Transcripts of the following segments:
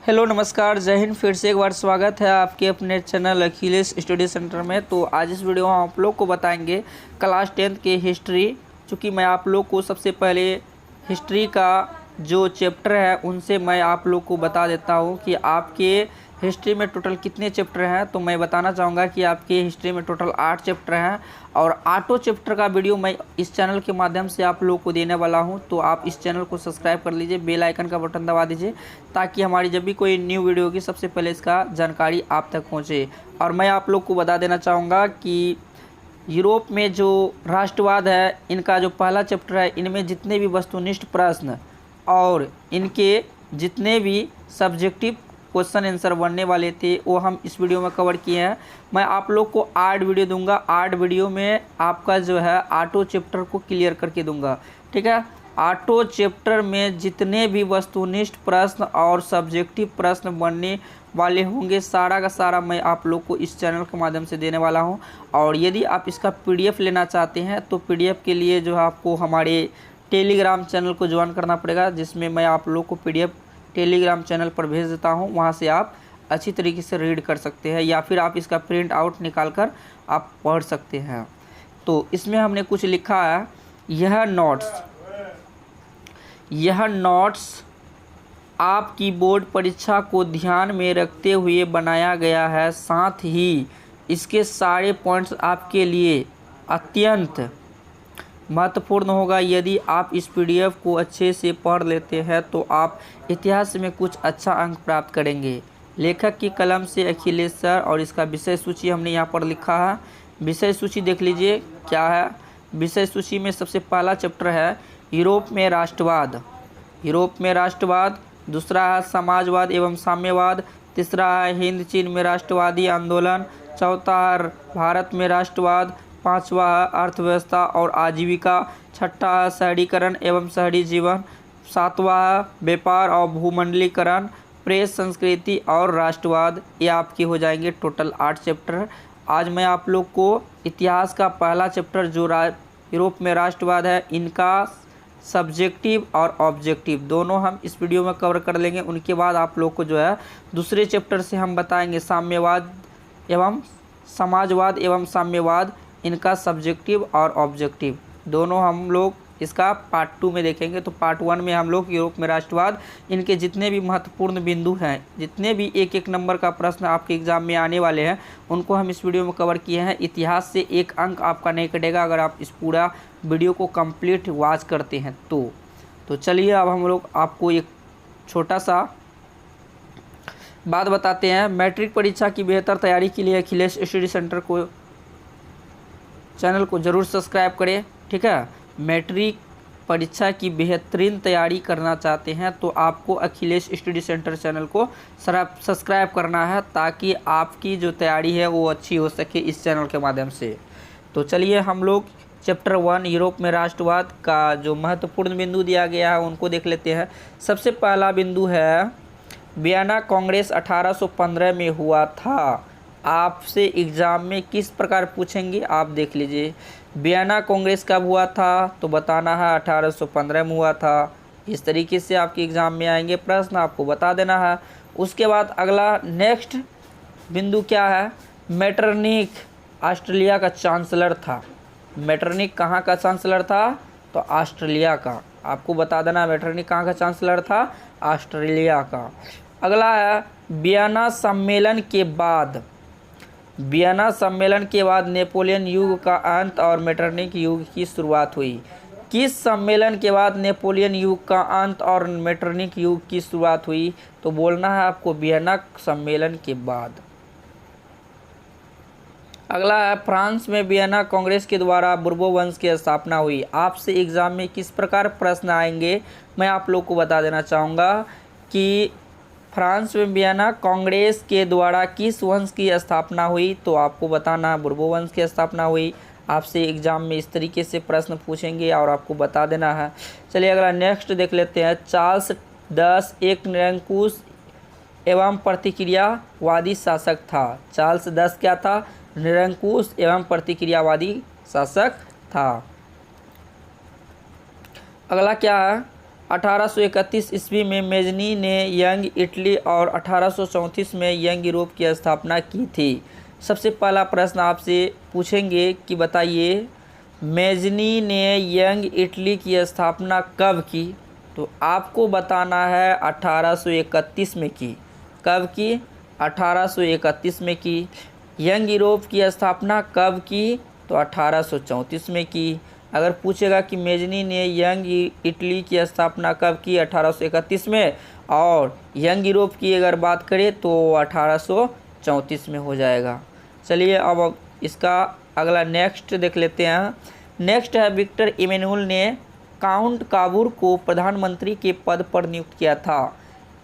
Hello नमस्कार, जय हिंद। फिर से एक बार स्वागत है आपके अपने चैनल अखिलेश स्टडी सेंटर में। तो आज इस वीडियो में हम आप लोग को बताएंगे क्लास 10th के हिस्ट्री। चूँकि मैं आप लोग को सबसे पहले हिस्ट्री का जो चैप्टर है उनसे मैं आप लोग को बता देता हूं कि आपके हिस्ट्री में टोटल कितने चैप्टर हैं। तो मैं बताना चाहूँगा कि आपके हिस्ट्री में टोटल 8 चैप्टर हैं और 8 चैप्टर का वीडियो मैं इस चैनल के माध्यम से आप लोग को देने वाला हूं। तो आप इस चैनल को सब्सक्राइब कर लीजिए, बेल आइकन का बटन दबा दीजिए ताकि हमारी जब भी कोई न्यू वीडियो होगी सबसे पहले इसका जानकारी आप तक पहुँचे। और मैं आप लोग को बता देना चाहूँगा कि यूरोप में जो राष्ट्रवाद है, इनका जो पहला चैप्टर है, इनमें जितने भी वस्तुनिष्ठ प्रश्न और इनके जितने भी सब्जेक्टिव क्वेश्चन आंसर बनने वाले थे वो हम इस वीडियो में कवर किए हैं। मैं आप लोग को 8 वीडियो दूंगा। 8 वीडियो में आपका जो है 8 चैप्टर को क्लियर करके दूंगा, ठीक है। 8 चैप्टर में जितने भी वस्तुनिष्ठ प्रश्न और सब्जेक्टिव प्रश्न बनने वाले होंगे सारा का सारा मैं आप लोग को इस चैनल के माध्यम से देने वाला हूं। और यदि आप इसका PDF लेना चाहते हैं तो PDF के लिए जो है आपको हमारे टेलीग्राम चैनल को ज्वाइन करना पड़ेगा, जिसमें मैं आप लोग को PDF टेलीग्राम चैनल पर भेज देता हूं। वहां से आप अच्छी तरीके से रीड कर सकते हैं या फिर आप इसका प्रिंट आउट निकाल कर आप पढ़ सकते हैं। तो इसमें हमने कुछ लिखा है, यह नोट्स आपकी बोर्ड परीक्षा को ध्यान में रखते हुए बनाया गया है। साथ ही इसके सारे पॉइंट्स आपके लिए अत्यंत महत्वपूर्ण होगा। यदि आप इस PDF को अच्छे से पढ़ लेते हैं तो आप इतिहास में कुछ अच्छा अंक प्राप्त करेंगे। लेखक की कलम से अखिलेश सर। और इसका विषय सूची हमने यहाँ पर लिखा है। विषय सूची देख लीजिए क्या है। विषय सूची में सबसे पहला चैप्टर है यूरोप में राष्ट्रवाद। दूसरा है समाजवाद एवं साम्यवाद। तीसरा है हिंद चीन में राष्ट्रवादी आंदोलन। चौथा है भारत में राष्ट्रवाद। पांचवा है अर्थव्यवस्था और आजीविका। छठा है शहरीकरण एवं शहरी जीवन। सातवां है व्यापार और भूमंडलीकरण। प्रेस, संस्कृति और राष्ट्रवाद। ये आपके हो जाएंगे टोटल 8 चैप्टर। आज मैं आप लोग को इतिहास का पहला चैप्टर जो यूरोप में राष्ट्रवाद है, इनका सब्जेक्टिव और ऑब्जेक्टिव दोनों हम इस वीडियो में कवर कर लेंगे। उनके बाद आप लोग को जो है दूसरे चैप्टर से हम बताएंगे साम्यवाद एवं समाजवाद एवं साम्यवाद, इनका सब्जेक्टिव और ऑब्जेक्टिव दोनों हम लोग इसका पार्ट 2 में देखेंगे। तो पार्ट 1 में हम लोग यूरोप में राष्ट्रवाद, इनके जितने भी महत्वपूर्ण बिंदु हैं, जितने भी एक नंबर का प्रश्न आपके एग्जाम में आने वाले हैं, उनको हम इस वीडियो में कवर किए हैं। इतिहास से 1 अंक आपका नहीं कटेगा अगर आप इस पूरा वीडियो को कंप्लीट वॉच करते हैं तो चलिए अब हम लोग आपको एक छोटा सा बात बताते हैं। मैट्रिक परीक्षा की बेहतर तैयारी के लिए अखिलेश स्टडी सेंटर को चैनल को ज़रूर सब्सक्राइब करें, ठीक है। मैट्रिक परीक्षा की बेहतरीन तैयारी करना चाहते हैं तो आपको अखिलेश स्टडी सेंटर चैनल को सब्सक्राइब करना है ताकि आपकी जो तैयारी है वो अच्छी हो सके इस चैनल के माध्यम से। तो चलिए हम लोग चैप्टर 1 यूरोप में राष्ट्रवाद का जो महत्वपूर्ण बिंदु दिया गया है उनको देख लेते हैं। सबसे पहला बिंदु है वियना कांग्रेस 1815 में हुआ था। आपसे एग्ज़ाम में किस प्रकार पूछेंगे आप देख लीजिए। वियना कांग्रेस कब हुआ था तो बताना है 1815 में हुआ था। इस तरीके से आपके एग्ज़ाम में आएंगे प्रश्न, आपको बता देना है। उसके बाद अगला नेक्स्ट बिंदु क्या है, मेटरनिख ऑस्ट्रेलिया का चांसलर था। मेटरनिख कहाँ का चांसलर था तो ऑस्ट्रेलिया का। आपको बता देना मेटरनिख कहाँ का चांसलर था, ऑस्ट्रेलिया का। अगला है वियना सम्मेलन के बाद नेपोलियन युग का अंत और मेटरनिख युग की शुरुआत हुई। किस सम्मेलन के बाद नेपोलियन युग का अंत और मेटरनिख युग की शुरुआत हुई तो बोलना है आपको वियना सम्मेलन के बाद। अगला है फ्रांस में वियना कांग्रेस के द्वारा बुर्बो वंश की स्थापना हुई। आपसे एग्जाम में किस प्रकार प्रश्न आएंगे मैं आप लोग को बता देना चाहूँगा कि फ्रांस में वियना कांग्रेस के द्वारा किस वंश की स्थापना हुई तो आपको बताना बुर्बो वंश की स्थापना हुई। आपसे एग्जाम में इस तरीके से प्रश्न पूछेंगे और आपको बता देना है। चलिए अगला नेक्स्ट देख लेते हैं। चार्ल्स 10 एक निरंकुश एवं प्रतिक्रियावादी शासक था। चार्ल्स 10 क्या था, निरंकुश एवं प्रतिक्रियावादी शासक था। अगला क्या है, 1831 ईस्वी में मेजनी ने यंग इटली और 1834 में यंग यूरोप की स्थापना की थी। सबसे पहला प्रश्न आपसे पूछेंगे कि बताइए मेजनी ने यंग इटली की स्थापना कब की? तो आपको बताना है 1831 में की। कब की? 1831 में की। यंग यूरोप की स्थापना कब की? तो 1834 में की। अगर पूछेगा कि मेजनी ने यंग इटली की स्थापना कब की? 1831 में। और यंग यूरोप की अगर बात करें तो 1834 में हो जाएगा। चलिए अब इसका अगला नेक्स्ट देख लेते हैं। नेक्स्ट है विक्टर इमैनुअल ने काउंट काबूर को प्रधानमंत्री के पद पर नियुक्त किया था।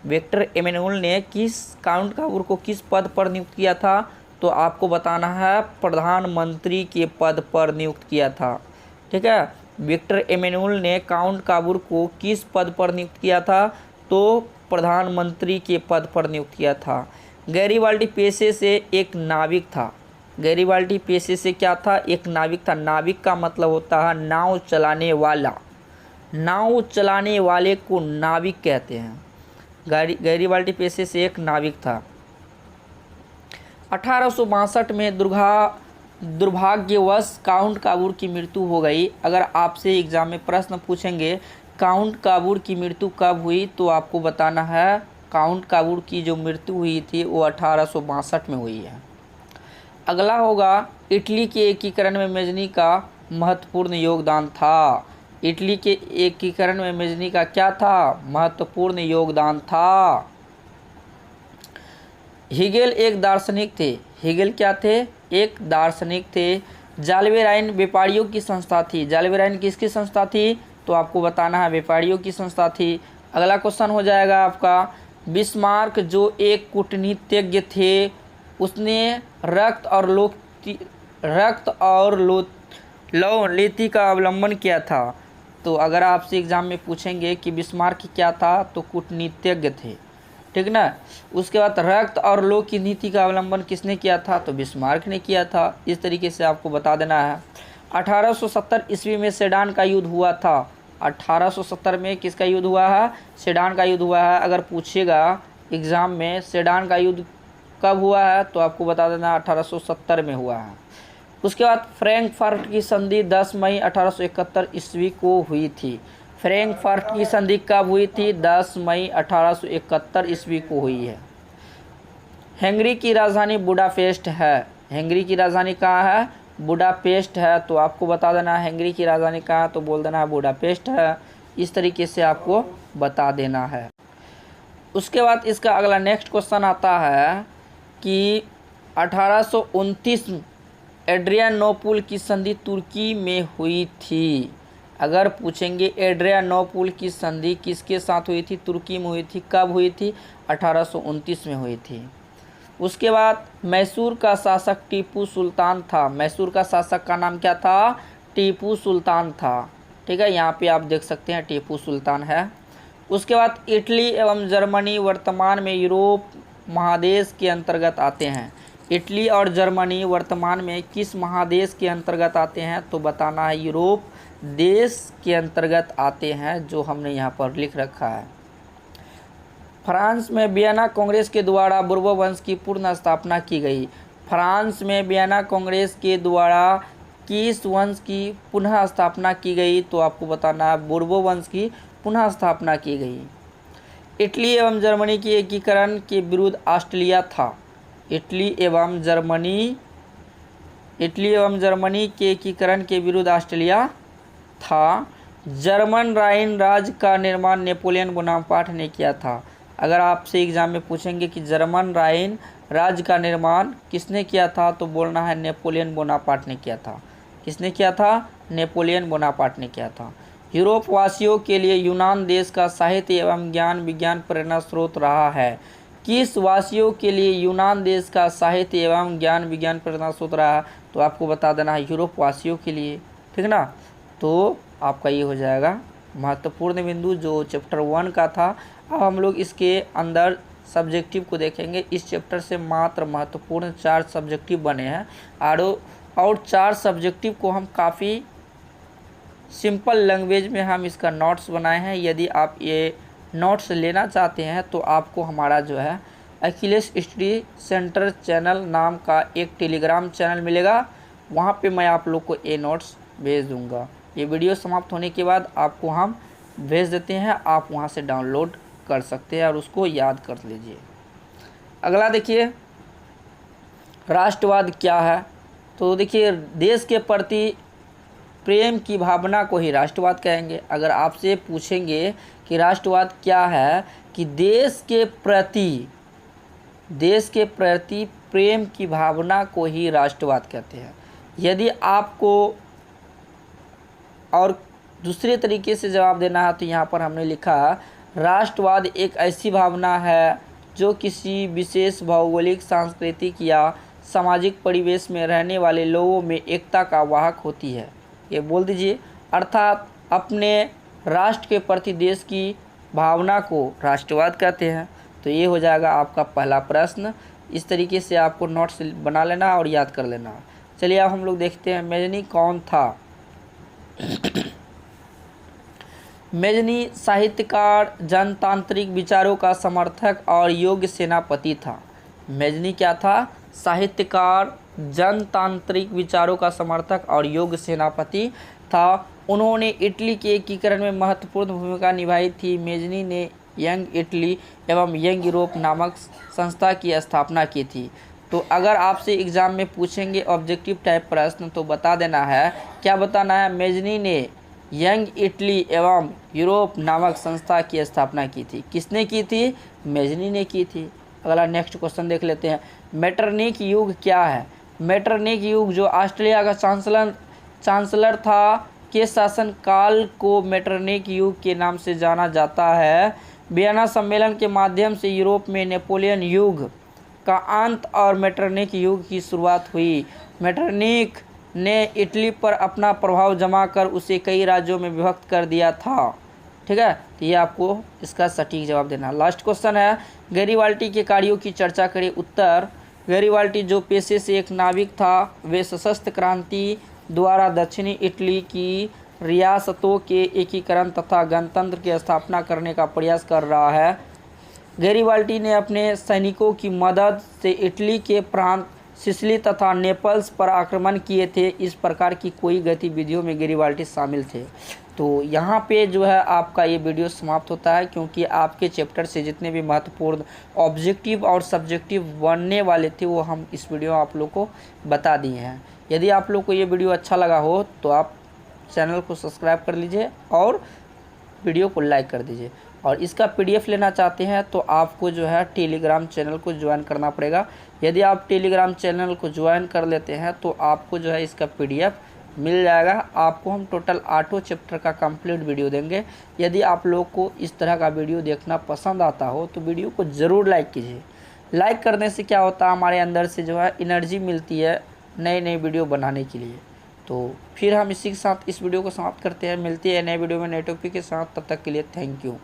विक्टर इमैनुअल ने काउंट काबूर को किस पद पर नियुक्त किया था? तो आपको बताना है प्रधानमंत्री के पद पर नियुक्त किया था। ठीक है, विक्टर इमैनुअल ने काउंट काबूर को किस पद पर नियुक्त किया था? तो प्रधानमंत्री के पद पर नियुक्त किया था। गैरीबाल्डी पेशे से एक नाविक था। गैरीबाल्डी पेशे से क्या था? एक नाविक था। नाविक का मतलब होता है नाव चलाने वाला। नाव चलाने वाले को नाविक कहते हैं। गैरीबाल्डी पेशे से एक नाविक था। 1862 में दुर्भाग्यवश काउंट काबूर की मृत्यु हो गई। अगर आपसे एग्जाम में प्रश्न पूछेंगे काउंट काबूर की मृत्यु कब हुई, तो आपको बताना है काउंट काबूर की जो मृत्यु हुई थी वो 1862 में हुई है। अगला होगा इटली के एकीकरण में मेजनी का महत्वपूर्ण योगदान था। इटली के एकीकरण में मेजनी का क्या था? महत्वपूर्ण योगदान था। हीगेल एक दार्शनिक थे। हीगेल क्या थे? एक दार्शनिक थे। जाल्वेराइन व्यापारियों की संस्था थी। जाल्वेराइन किसकी संस्था थी? तो आपको बताना है व्यापारियों की संस्था थी। अगला क्वेश्चन हो जाएगा आपका बिस्मार्क जो एक कूटनीतिज्ञ थे, उसने रक्त और लौ नीति का अवलंबन किया था। तो अगर आपसे एग्जाम में पूछेंगे कि बिस्मार्क क्या था, तो कूटनीतिज्ञ थे। ठीक ना। उसके बाद रक्त और लौ की नीति का अवलंबन किसने किया था? तो बिस्मार्क ने किया था। इस तरीके से आपको बता देना है। 1870 ईस्वी में सेडान का युद्ध हुआ था। 1870 में किसका युद्ध हुआ है? सेडान का युद्ध हुआ है। अगर पूछेगा एग्ज़ाम में सेडान का युद्ध कब हुआ है, तो आपको बता देना 1870 में हुआ है। उसके बाद फ्रैंकफर्ट की संधि 10 मई 1871 ईस्वी को हुई थी। फ्रैंकफर्ट की संधि कब हुई थी? 10 मई 1871 ईस्वी को हुई है। हंगरी की राजधानी बुडापेस्ट है। हंगरी की राजधानी कहाँ है? बुडापेस्ट है। तो आपको बता देना है हंगरी की राजधानी कहाँ है, तो बोल देना है बुडापेस्ट है। इस तरीके से आपको बता देना है। उसके बाद इसका अगला नेक्स्ट क्वेश्चन आता है कि 1829 एड्रियानोपुल की संधि तुर्की में हुई थी। अगर पूछेंगे एड्रियानोपुल की संधि किसके साथ हुई थी? तुर्की में हुई थी। कब हुई थी? 1829 में हुई थी। उसके बाद मैसूर का शासक टीपू सुल्तान था। मैसूर का शासक का नाम क्या था? टीपू सुल्तान था। ठीक है, यहाँ पे आप देख सकते हैं टीपू सुल्तान है। उसके बाद इटली एवं जर्मनी वर्तमान में यूरोप महादेश के अंतर्गत आते हैं। इटली और जर्मनी वर्तमान में किस महादेश के अंतर्गत आते हैं? तो बताना है यूरोप देश के अंतर्गत आते हैं, जो हमने यहाँ पर लिख रखा है। फ्रांस में वियना कांग्रेस के द्वारा बुर्बो वंश की पुनः स्थापना की गई। फ्रांस में वियना कांग्रेस के द्वारा किस वंश की पुनः स्थापना की गई? तो आपको बताना है बुर्बो वंश की पुनः स्थापना की गई। इटली एवं जर्मनी के एकीकरण के विरुद्ध ऑस्ट्रिया था। इटली एवं जर्मनी के एकीकरण के विरुद्ध ऑस्ट्रिया था। जर्मन राइन राज्य का निर्माण नेपोलियन बोनापार्ट ने किया था। अगर आपसे एग्जाम में पूछेंगे कि जर्मन राइन राज्य का निर्माण किसने किया था, तो बोलना है नेपोलियन बोनापार्ट ने किया था। किसने किया था? नेपोलियन बोनापार्ट ने किया था। यूरोप वासियों के लिए यूनान देश का साहित्य एवं ज्ञान विज्ञान प्रेरणा स्रोत रहा है। किस वासियों के लिए यूनान देश का साहित्य एवं ज्ञान विज्ञान प्रेरणा स्रोत रहा है? तो आपको बता देना है यूरोप वासियों के लिए। ठीक ना। तो आपका ये हो जाएगा महत्वपूर्ण बिंदु जो चैप्टर 1 का था। अब हम लोग इसके अंदर सब्जेक्टिव को देखेंगे। इस चैप्टर से मात्र महत्वपूर्ण 4 सब्जेक्टिव बने हैं और 4 सब्जेक्टिव को हम काफ़ी सिंपल लैंग्वेज में हम इसका नोट्स बनाए हैं। यदि आप ये नोट्स लेना चाहते हैं तो आपको हमारा जो है अखिलेश स्टडी सेंटर चैनल नाम का एक टेलीग्राम चैनल मिलेगा, वहाँ पे मैं आप लोग को ये नोट्स भेज दूँगा। ये वीडियो समाप्त होने के बाद आपको हम भेज देते हैं, आप वहाँ से डाउनलोड कर सकते हैं और उसको याद कर लीजिए। अगला देखिए, राष्ट्रवाद क्या है। तो देखिए, देश के प्रति प्रेम की भावना को ही राष्ट्रवाद कहेंगे। अगर आपसे पूछेंगे कि राष्ट्रवाद क्या है, कि देश के प्रति प्रेम की भावना को ही राष्ट्रवाद कहते हैं। यदि आपको और दूसरे तरीके से जवाब देना है तो यहाँ पर हमने लिखा, राष्ट्रवाद एक ऐसी भावना है जो किसी विशेष भौगोलिक, सांस्कृतिक या सामाजिक परिवेश में रहने वाले लोगों में एकता का वाहक होती है। ये बोल दीजिए, अर्थात अपने राष्ट्र के प्रति देश की भावना को राष्ट्रवाद कहते हैं। तो ये हो जाएगा आपका पहला प्रश्न। इस तरीके से आपको नोट्स बना लेना और याद कर लेना। चलिए अब हम लोग देखते हैं मेजनी कौन था। मेजनी साहित्यकार, जनतांत्रिक विचारों का समर्थक और योग्य सेनापति था। मेजनी क्या था? साहित्यकार, जनतांत्रिक विचारों का समर्थक और योग्य सेनापति था। उन्होंने इटली के एकीकरण में महत्वपूर्ण भूमिका निभाई थी। मेजनी ने यंग इटली एवं यंग यूरोप नामक संस्था की स्थापना की थी। तो अगर आपसे एग्ज़ाम में पूछेंगे ऑब्जेक्टिव टाइप प्रश्न तो बता देना है, क्या बताना है? मेजनी ने यंग इटली एवं यूरोप नामक संस्था की स्थापना की थी। किसने की थी? मेजनी ने की थी। अगला नेक्स्ट क्वेश्चन देख लेते हैं, मेटरनिख युग क्या है? मेटरनिख युग जो ऑस्ट्रेलिया का चांसलर था के शासनकाल को मेटरनिख युग के नाम से जाना जाता है। वियना सम्मेलन के माध्यम से यूरोप में नेपोलियन युग का अंत और मेटरनिख युग की शुरुआत हुई। मेटरनिख ने इटली पर अपना प्रभाव जमा कर उसे कई राज्यों में विभक्त कर दिया था। ठीक है, तो ये आपको इसका सटीक जवाब देना। लास्ट क्वेश्चन है, गैरीबाल्टी के कार्यों की चर्चा करें। उत्तर, गैरीबाल्टी जो पेशे से एक नाविक था, वे सशस्त्र क्रांति द्वारा दक्षिणी इटली की रियासतों के एकीकरण तथा गणतंत्र की स्थापना करने का प्रयास कर रहा है। गैरीबाल्टी ने अपने सैनिकों की मदद से इटली के प्रांत सिसिली तथा नेपल्स पर आक्रमण किए थे। इस प्रकार की कोई गतिविधियों में गैरीबाल्टी शामिल थे। तो यहाँ पे जो है आपका ये वीडियो समाप्त होता है, क्योंकि आपके चैप्टर से जितने भी महत्वपूर्ण ऑब्जेक्टिव और सब्जेक्टिव बनने वाले थे वो हम इस वीडियो आप लोग को बता दिए हैं। यदि आप लोग को ये वीडियो अच्छा लगा हो तो आप चैनल को सब्सक्राइब कर लीजिए और वीडियो को लाइक कर दीजिए। और इसका पीडीएफ लेना चाहते हैं तो आपको जो है टेलीग्राम चैनल को ज्वाइन करना पड़ेगा। यदि आप टेलीग्राम चैनल को ज्वाइन कर लेते हैं तो आपको जो है इसका पीडीएफ मिल जाएगा। आपको हम टोटल 8 चैप्टर का कंप्लीट वीडियो देंगे। यदि आप लोग को इस तरह का वीडियो देखना पसंद आता हो तो वीडियो को ज़रूर लाइक कीजिए। लाइक करने से क्या होता है, हमारे अंदर से जो है एनर्जी मिलती है नई नई वीडियो बनाने के लिए। तो फिर हम इसी के साथ इस वीडियो को समाप्त करते हैं। मिलती है नए वीडियो में नए टॉपिक के साथ। तब तक के लिए थैंक यू।